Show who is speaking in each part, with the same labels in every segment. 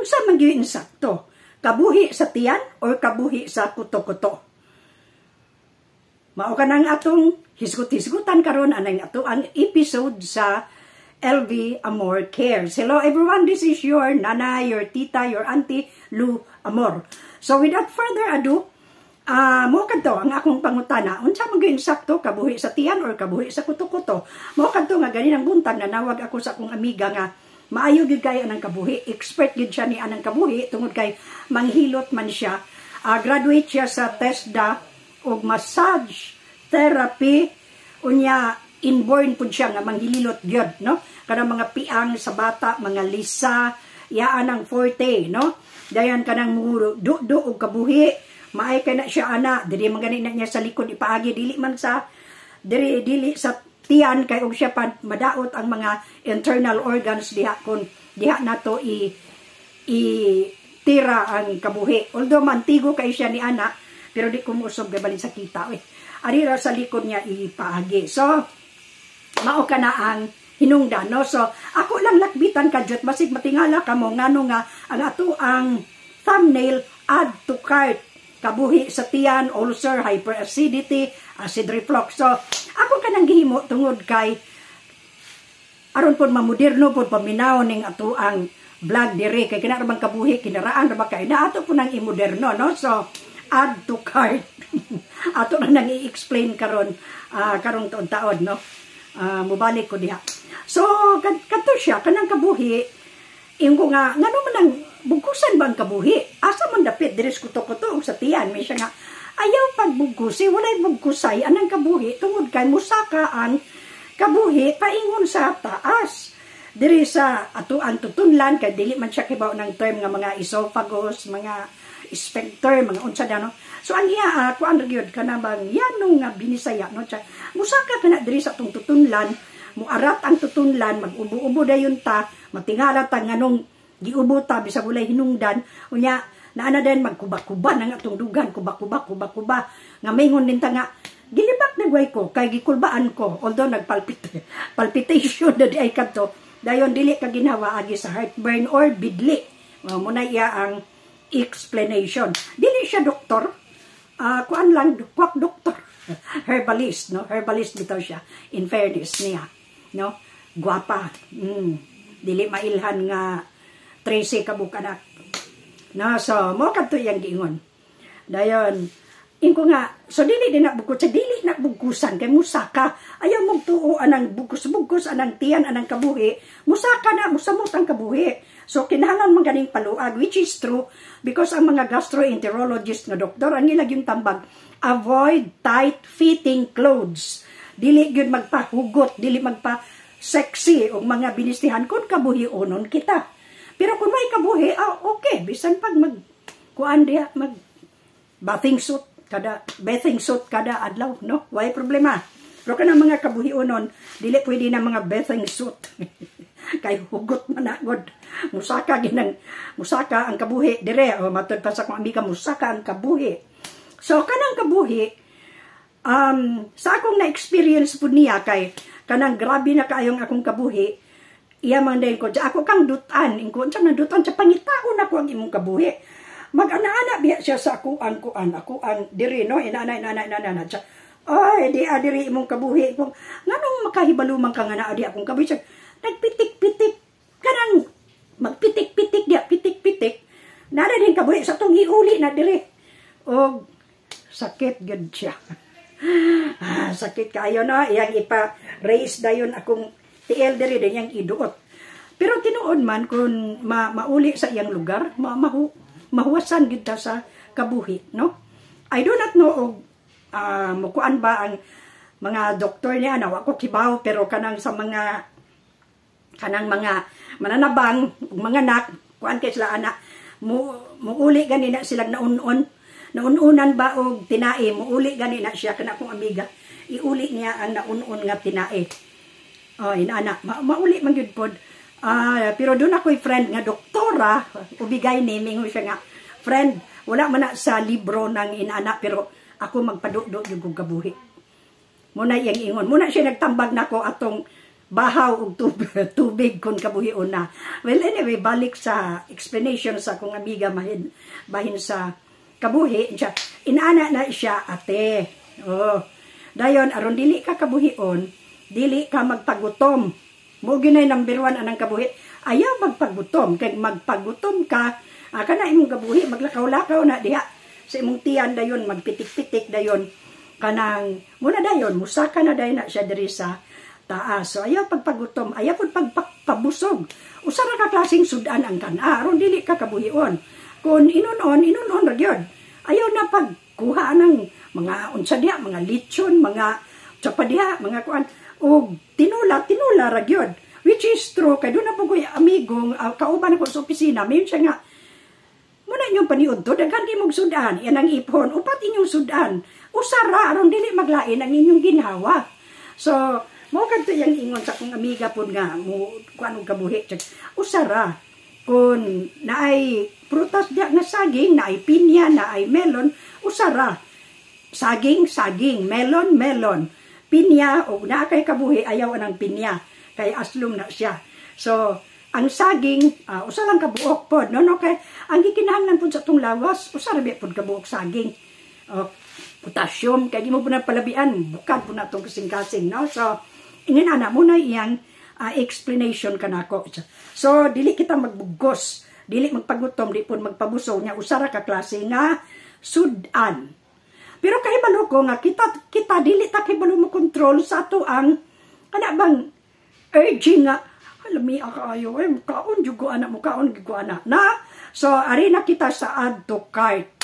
Speaker 1: unsa man gyud insakto? Kabuhi sa tiyan or kabuhi sa kuto-kuto? Mao kanang atong hisgot-hisgotan karon anang ato ang episode sa LV Amor Cares. Hello everyone, this is your nana, your tita, your auntie, Lou Amor. So without further ado, mo kadto ang akong pangutana, unsa man gyud insakto, kabuhi sa tiyan or kabuhi sa kuto-kuto? Mo kadto nga ganin ang buntag na nawag ako sa akong amiga nga maayo gyud kay anang kabuhi, expert gyud siya ni anang kabuhi tungod kay manghilot man siya. Graduate siya sa TESDA og massage therapy, unya inborn pud siya nga manghilot gyud, no? Kanang mga piang sa bata, mga lisa, yaan ang forte, no? Dayan kanang do og kabuhi, maay kay na siya ana, diri man gani na niya sa likod ipaagi, dili man sa dili sa tiyan kay og siya pa madaot ang mga internal organs diha kun diha nato i tira ang kabuhi. Although mantigo kay siya ni ana, pero di ko musog gabalin sa kita. Arira sa likod niya ipaagi. So, mao ka na ang hinungdan, no? So, ako lang lakbitan ka, Jot, basig matingala ka mo, ngano nga, ang ato ang thumbnail, add to cart, kabuhi sa tiyan, ulcer, hyperacidity, acid reflux. So, ako ka nang gihimo, tungod kay, aron po mamoderno po, paminaw ning ato ang vlog dire, kay kinarabang kabuhi, kinaraan, rabang kay, na ato po nang imoderno, no? So, add to cart. Ato na nang i-explain karon karong taon, no? Mubalik ko diha. So, kadto siya, kanang kabuhi, ingo nga, ngano man ang bugkusan ba ang kabuhi? Asa man dapit, diris kuto-kuto sa tiyan. May siya nga, ayaw pagbugkusi, walay bugkusay, anang kabuhi, tungod kay musaka ang kabuhi, paingon sa taas. Diri sa ato ang tutunlan, kay dili man siya kibaw ng term nga mga esophagus, mga sphincter, mga unsa da, no? So ang iya kuan gyud kana bang yanong nga binisaya, no? Musaka kana diri sa atong tutunlan, muarat ang tutunlan, mag-ubo-ubo dayon ta, matingala ta nganong giubo ta bisag walay hinungdan, unya naana den magkuba-kuba nang atong dugan, kuba-kuba nga mingon din ta nga gilibak na way ko kay gikulbaan ko, although palpitation na di ay kadto, dayon dili ka ginawa agi sa heartburn or bidli. Muna iya ang explanation. Dili siya doktor, kuan lang, kwak doktor, herbalist, no? Herbalist bitaw siya, in fairness niya, no? Guwapa, dili mailhan nga 13 kabukanak, no? So, mo kadto yang giingon. Dayon, ingko nga, so dili din nabugkos, dili nabugkusan, kay musaka, ayaw mong tuo anang bugkos-bugkos, anang tiyan, anang kabuhi, musaka na, musamot ang kabuhi. So, kinahanglan man ganing paluag, which is true, because ang mga gastroenterologist nga doktor, ang nila yung tambag, avoid tight-fitting clothes. Dili yun magpahugot, dili magpa-sexy, o mga binistihan, kung kabuhi unon kita. Pero kung may kabuhi, okay, bisan pag kuan diya, bathing suit kada adlaw, no? Why problema? Pero kanang mga kabuhi unon, dili pwede na mga bathing suit. Kay hugot man agod. Musaka ang kabuhi dire, o matod pa sa kong amiga, musaka ang kabuhi. So kanang kabuhi, sa akong na-experience po niya, kay kanang grabe na kaayong akong kabuhi, iya man din ko, ako kang dutan, ingko sa dutan sa pangitaon ako ang imong kabuhi. Mag-ana-ana biya siya sa ako ang dire, no? Inana siya. Ay, diri imong kabuhi. Nganong makahibaluman ka nga na adi akong kabuhi? Nagpitik-pitik, kanang magpitik-pitik dia, pitik-pitik, nada din kabuhi sa itong iuli na dire. O, sakit gud siya. Sakit kayo, no? Iyang ipa-raise dayon akong tiil dire din yang iduot. Pero tinuod man, kung mauli sa iyang lugar, mahuwasan gud ta sa kabuhi, no? I do not know, mukuan ba ang mga doktor niya, nawa ko kibaw, pero kanang sa mga mananabang, mga anak, kuan kay sila anak, muuli gani na silang naununan ba og tinae, muuli gani na siya, kana kong amiga, iuli niya ang naunon nga tinae. Inaanak, mauli man gyud pod. Pero doon ako'y friend nga doktora, ubigay naming siya nga, friend, wala man na sa libro ng inaanak, pero ako magpadukdok yung kabuhi. Muna iyang ingon. Muna siya nagtambag na ko atong bahaw og tubig kung kabuhion na. Well, anyway, balik sa explanation sa akong amiga bahin sa kabuhi. Siya, inana na siya, ate. Oh. Dayon, aron dili ka kabuhion, dili ka magpagutom. Mo ginay number 1 anang kabuhi. Ayaw magpagutom. Kaya magpagutom ka, kana imong kabuhi, maglakaw-lakaw na diha. Sa imong tiyan dayon, magpitik-pitik dayon. Kanang, muna dayon, musaka na dayon na siya diri sa taas. So, ayaw pagpagutom, ayaw pagpabusog. Usara ka klaseng sudan ang kana, aron dili ka kabuhion. Kung inunon ra gyud. Ayaw na pagkuha ng mga unsa diha, mga lechon, mga tsapadiha, mga kuan, o tinula ra gyud. Which is true, kay doon na po ko'y amigong, kauban ako sa opisina, mayon siya nga, muna inyong paniod to, daghan di mong sudan, yan ang ipon, upat inyong sudan, usara, aron dili maglain ang inyong ginhawa. So, mo kadto yang ingon sa akong amiga pud nga mo kuanong kabuhi usara kun naay prutas diya nga saging, naay pinya, naay melon, usara saging melon pinya o naa kay kabuhi ayaw anang pinya kay aslom na siya. So ang saging usa lang kabuok pod no kay ang gikinahanglan pud sa tong lawas usara bi pud kabuok saging. Potassium kay di mo pud na palabian bukad pud na tong kasing-kasing no. So ingin ana mo na iyang explanation kanako. So dili kita magbugos, dili magpagutom, di pud magpabusog nya usara ka klase nga sudan. Pero kay balo ko nga kita dili ta kay balo mo control sa ato ang kana bang urging nga alami akaayo ay mukaon jud ko ana mukaon jud ko ana na. So ari na kita sa add to cart.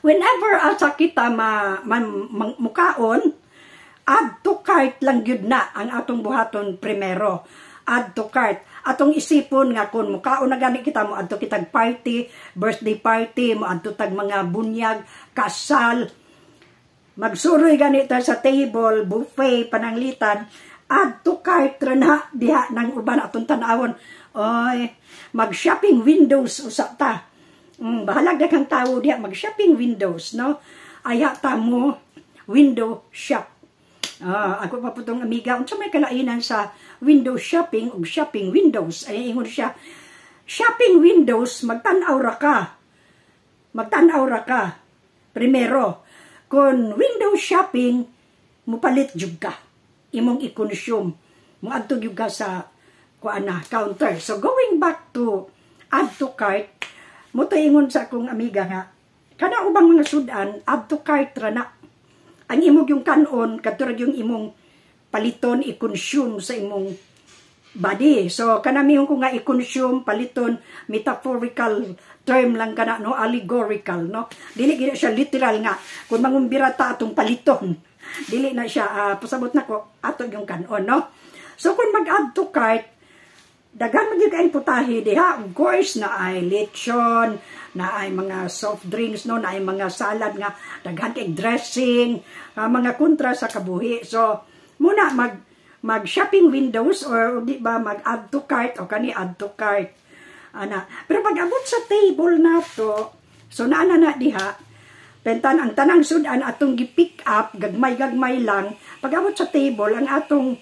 Speaker 1: Whenever asa kita mukaon, add to cart lang gyud na ang atong buhaton primero. Add to cart. Atong isipon nga kung mukaon na gani kita mo adto kitag party, birthday party, mo adto tag mga bunyag, kasal. Magsuroy gani ta sa table, buffet, pananglitan, add to cart ra na diha nang uban atong tan-awon. Oy, mag-shopping windows usa ta. Bahalag daghang tawo diha mag-shopping windows, no? Aya ta mo window shop. Ako pa po itong amiga, unsa may kalainan sa window shopping o shopping windows. Ay, ingon siya, shopping windows, magtanaw ra ka. Primero, kung window shopping, mupalit jud ka. Imong i-consume. Muadto jud ka sa counter. So, going back to add to cart, mo to ingon sa akong amiga nga, kana ubang mga sudan, add to cart ra na. Ang imong yung kanon, katurag yung imong paliton, i-consume sa imong body. So, kanamihon ko nga i-consume, paliton, metaphorical term lang kana, no? Allegorical, no? Dili gina siya literal nga. Kung mangumbira ta atong paliton, dili na siya, pasabot na ko, ato yung kanon, no? So, kung mag-add to cart, daghan mo yung putahe diha. Of course, na ay lechon, na ay mga soft drinks, no? Na ay mga salad nga, daghan kay dressing, mga kontra sa kabuhi. So, muna mag-shopping windows or di ba mag-add to cart o kani add to cart. Pero pag abot sa table na to, so naana na diha, pentan ang tanang sudan atong gi-pick up, gagmay-gagmay lang. Pag abot sa table, ang atong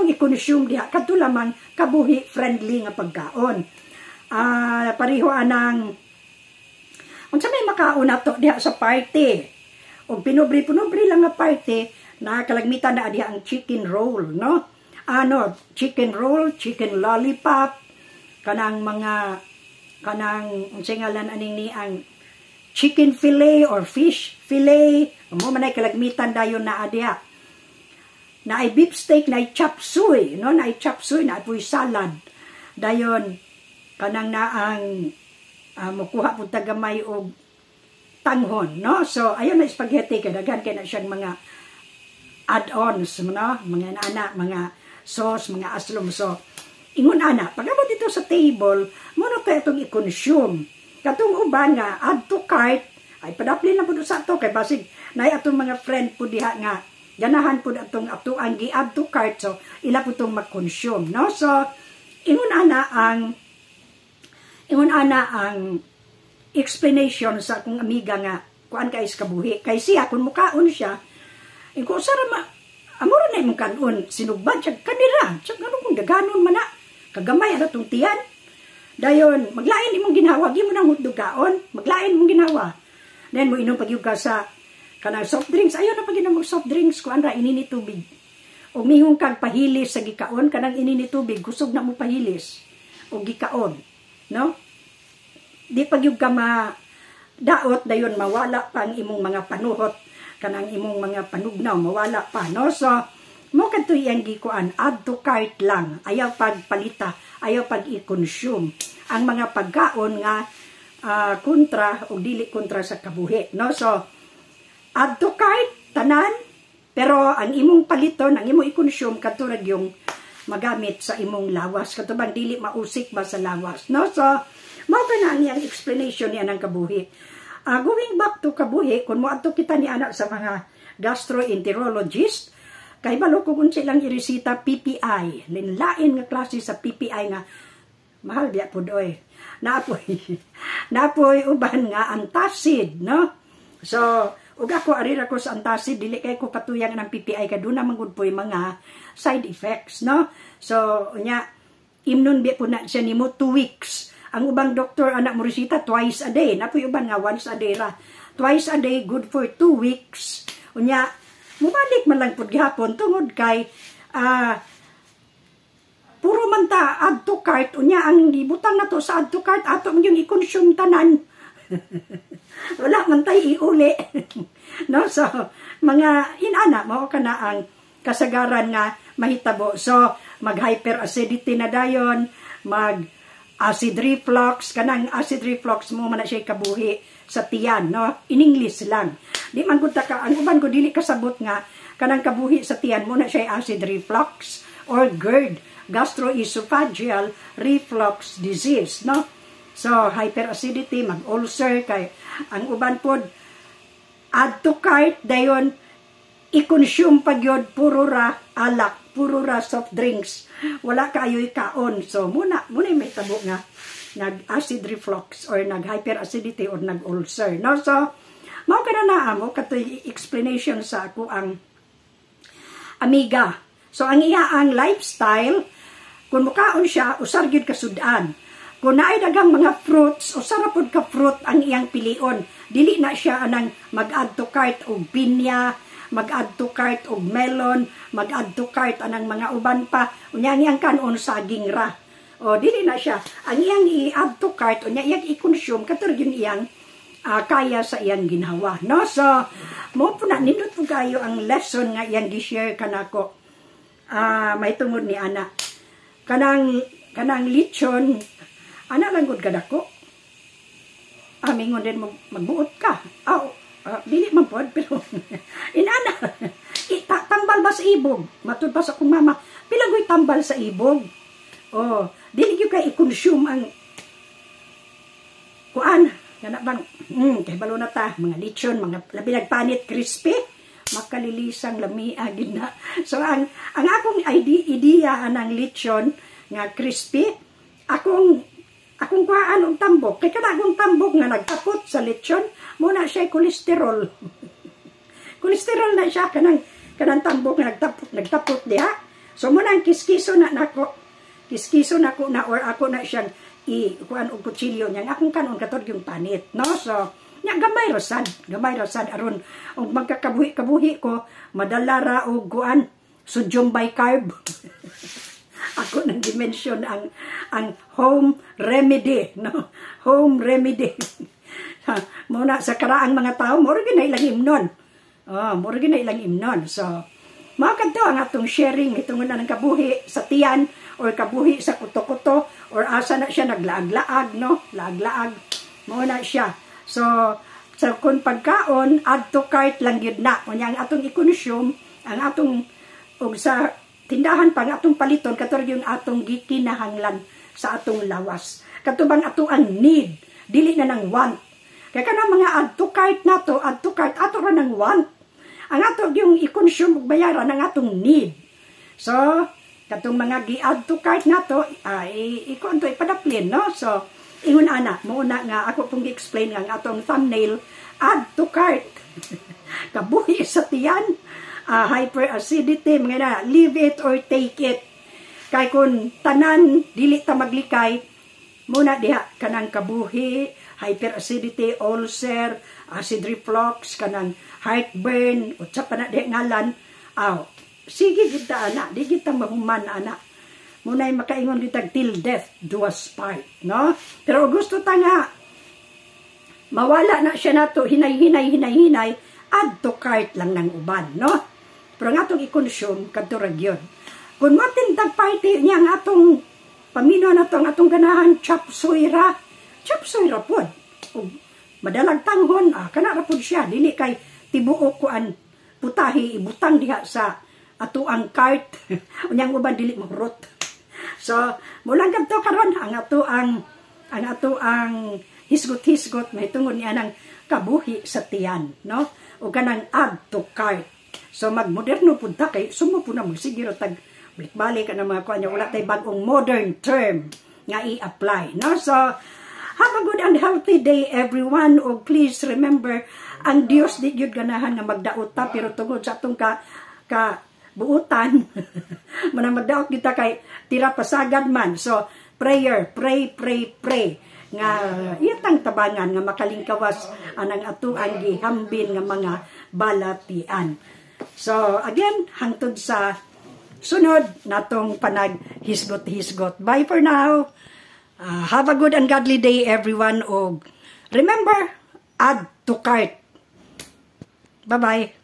Speaker 1: i-consume diha, kadto lamang kabuhi friendly nga pagkaon. Pareho anang unsa may makaon nato diha sa party. O pinubri lang nga party, nakalagmitan na diha ang chicken roll, no? Chicken roll, chicken lollipop, kanang unsay ngalan aning ni ang chicken fillet or fish fillet, mo man ay kalagmitan dayon na diha. Na ay beef steak, na ay chop suey, no? Na ay chop suey, na ay salad. Dayon, kanang naang mukuha po tagamay o tanghon, no? So, ayun na spaghetti, kadagan kaya na siyang mga add-ons, no? Mga mga sauce, mga aslom. So, ingon ana, pag-abot dito sa table, muna tayo itong i-consume. Katong uban nga, add to cart, ay padaplin na po sa ito, kay basig, na atong mga friend po diha nga, ganahan po atong ang gi-add to cart, so ila po itong mag-consume, no? So, ingon ana ang explanation sa akong amiga nga kuan kay kabuhi. Kay siya, kung mukaon siya, kung sara Amuro na imong kanon, sinugban siya kanira. Siya ganun kung daganon man na. Kagamay na itong tiyan. Dayon, maglain imong ginawa, di mo nang hutdugaon, maglain mong ginawa. Then mo inom pagyuga sa kanang soft drinks. Ayaw na pag-inom mo soft drinks, kuan ra inini tubig. O mihong kag pahilis sa gikaon, kanang inini tubig, kusog na mo pahilis. O gikaon. No? Di pagyuga daot dayon mawala pa ang imong mga panuhot, kanang imong mga panugnaw, mawala pa. No? So, mo kadto iyang gikuan, add to cart lang. Ayaw pagpalita, ayaw pag-i-consume. Ang mga pagkaon nga kontra o dili kontra sa kabuhi. No? So, add to cart, tanan, pero ang imong paliton, ang imong i-consume, katulad yung magamit sa imong lawas. Katubang dili mausik ba sa lawas. No? So, mao ka na ang iyang explanation niya ng kabuhi. Going back to kabuhi, kung mo ato kita ni anak sa mga gastroenterologist, kay balo ko kung silang iresita PPI. Linlain nga klase sa PPI nga, mahal biya po doy. Napoy uban nga antacid, no? So, ug ako arira ko sa antacid, dili kay ko patuyang ng PPI kay doon naman gud po yung mga side effects, no? So, nya imnon biya po na siya nimo 2 weeks. Ang ubang doktor anak mo resita twice a day. Napoy uban nga once a day ra. Twice a day good for 2 weeks. Unya mubalik man lang pud gihapon tungod kay puro man ta add to cart. Unya ang gibutang nato sa add to cart ato yung i-consume tanan. Wala man tay iuli. No, so mga inana mao kana ang kasagaran nga mahitabo. So mag hyperacidity na dayon, mag acid reflux, kanang acid reflux mo man na siya kabuhi sa tiyan, no? In English lang. Di man gud ka, ang uban ko dili kasabot nga kanang kabuhi sa tiyan mo na siya acid reflux or GERD, gastroesophageal reflux disease, no? So hyperacidity, mag-ulcer kay ang uban pod add to cart dayon i-consume pagyod puro ra alak, puro ra soft drinks, wala kaayoy kaon. So muna may tabo nga nag-acid reflux or nag-hyperacidity or nag-ulcer. No? So, mao ka na mo katoy explanation sa ako ang amiga. So, ang iya ang lifestyle, kung mukaon siya, usar gyud kasudan. Kung naay dagang mga fruits, usara pod ka fruit ang iyang pilion. Dili na siya anang mag-add to cart og pinya, mag-add to cart og melon, mag-add to cart anang mga uban pa. Unya iyang kanon saging ra. O dili na siya. Ang iyang i-add to cart, unya iyang i-consume katulad yun iyang kaya sa iyang ginawa. No? So, mo po na, nindot po kayo ang lesson nga iyang gi-share kanako. May tungod ni Ana. Kanang lechon, Ana lang gud kadako. Mingon din magbuot ka. Dili man po, pero inana, tambal ba sa ibog? Matud pa sa akong mama, pilagoy tambal sa ibog. Oh, dili gyud kay i-consume ang kuan, kana bang kay balo na ta, mga lechon, mga labi nagpanit crispy, makalilisang lamia gid na. So ang akong idea anang lechon nga crispy, akong kuhaan og tambok. Kay kana akong tambok nga nagtapot sa lechon, mo na siya kolesterol. Kolesterol na siya kanang tambok nga nagtapot diha. So mo nang kiskiso na nako. Kiskiso na ko na or ako na siyang kuan og kutsilyo niya. Akong kanon katod yung panit, no? So nya gamay rasad aron og magkakabuhi ko madala ra og kuan sodium bicarb. Ako nang dimension ang home remedy, no? Home remedy. Muna sa karaang mga tao, mura gina ilang imnon. Mura gina ilang imnon. So, mga kanto ang atong sharing itong na ng kabuhi sa tiyan or kabuhi sa kuto-kuto or asa na siya naglaag-laag, no? Laag-laag. Muna siya. So kung pagkaon, add to cart lang yun na. Kanya ang atong i-consume, ang atong og sa tindahan pang atong paliton katulad yung atong gikinahanglan sa atong lawas. Katubang ato ang need, dili na ng want. Kaya kanang mga add to cart nato, add to cart ato ra ng want. Ang ato yung i-consume ug bayaran ang atong need. So, katong mga gi-add to cart nato, ikon to ipadaplin, no? So, ingon ana, muna nga ako pong gi-explain nga atong thumbnail, add to cart. Kabuhi sa tiyan, hyperacidity, mga na, leave it or take it. Kay kung tanan, dili ta maglikay, muna diha, kanang kabuhi, hyperacidity, ulcer, acid reflux, kanang heartburn, o sa pa na diha ngalan, sige kita anak, di kita mahuman anak. Muna'y makaingon kita till death do us part, no? Pero gusto ta nga, mawala na siya nato, hinay, add to cart lang ng uban, no? Pero nga itong i-consume, kadurag yun. Kung matintag party niya nga atong pamino na itong atong ganahan, chop suey ra po. Madalag tanghon, kana ra po siya, dili kay tibuok ko an putahi, ibutang diha sa ato ang cart, unyang uban dili mahurot. So, mulang kadto karon ang ato ang hisgot-hisgot, may tungod niya ng kabuhi sa tiyan, no? O kanang add to cart. So, magmoderno punta kay, sumo po na mo, siguro tag, balik ka na mga kuha niya, wala tayo bagong modern term nga i-apply, no? So, have a good and healthy day, everyone. O please remember, ang Diyos di yun ganahan nga magdaota, pero tungod sa atong buutan, manang magdaot kita kay tira pasagad man. So, pray, nga iyatang tabangan nga makalingkawas anang ato ang gihambin nga mga balatian. So, again, hangtod sa sunod natong panag-hisgot-hisgot. Bye for now. Have a good and godly day, everyone. O remember, add to cart. Bye-bye.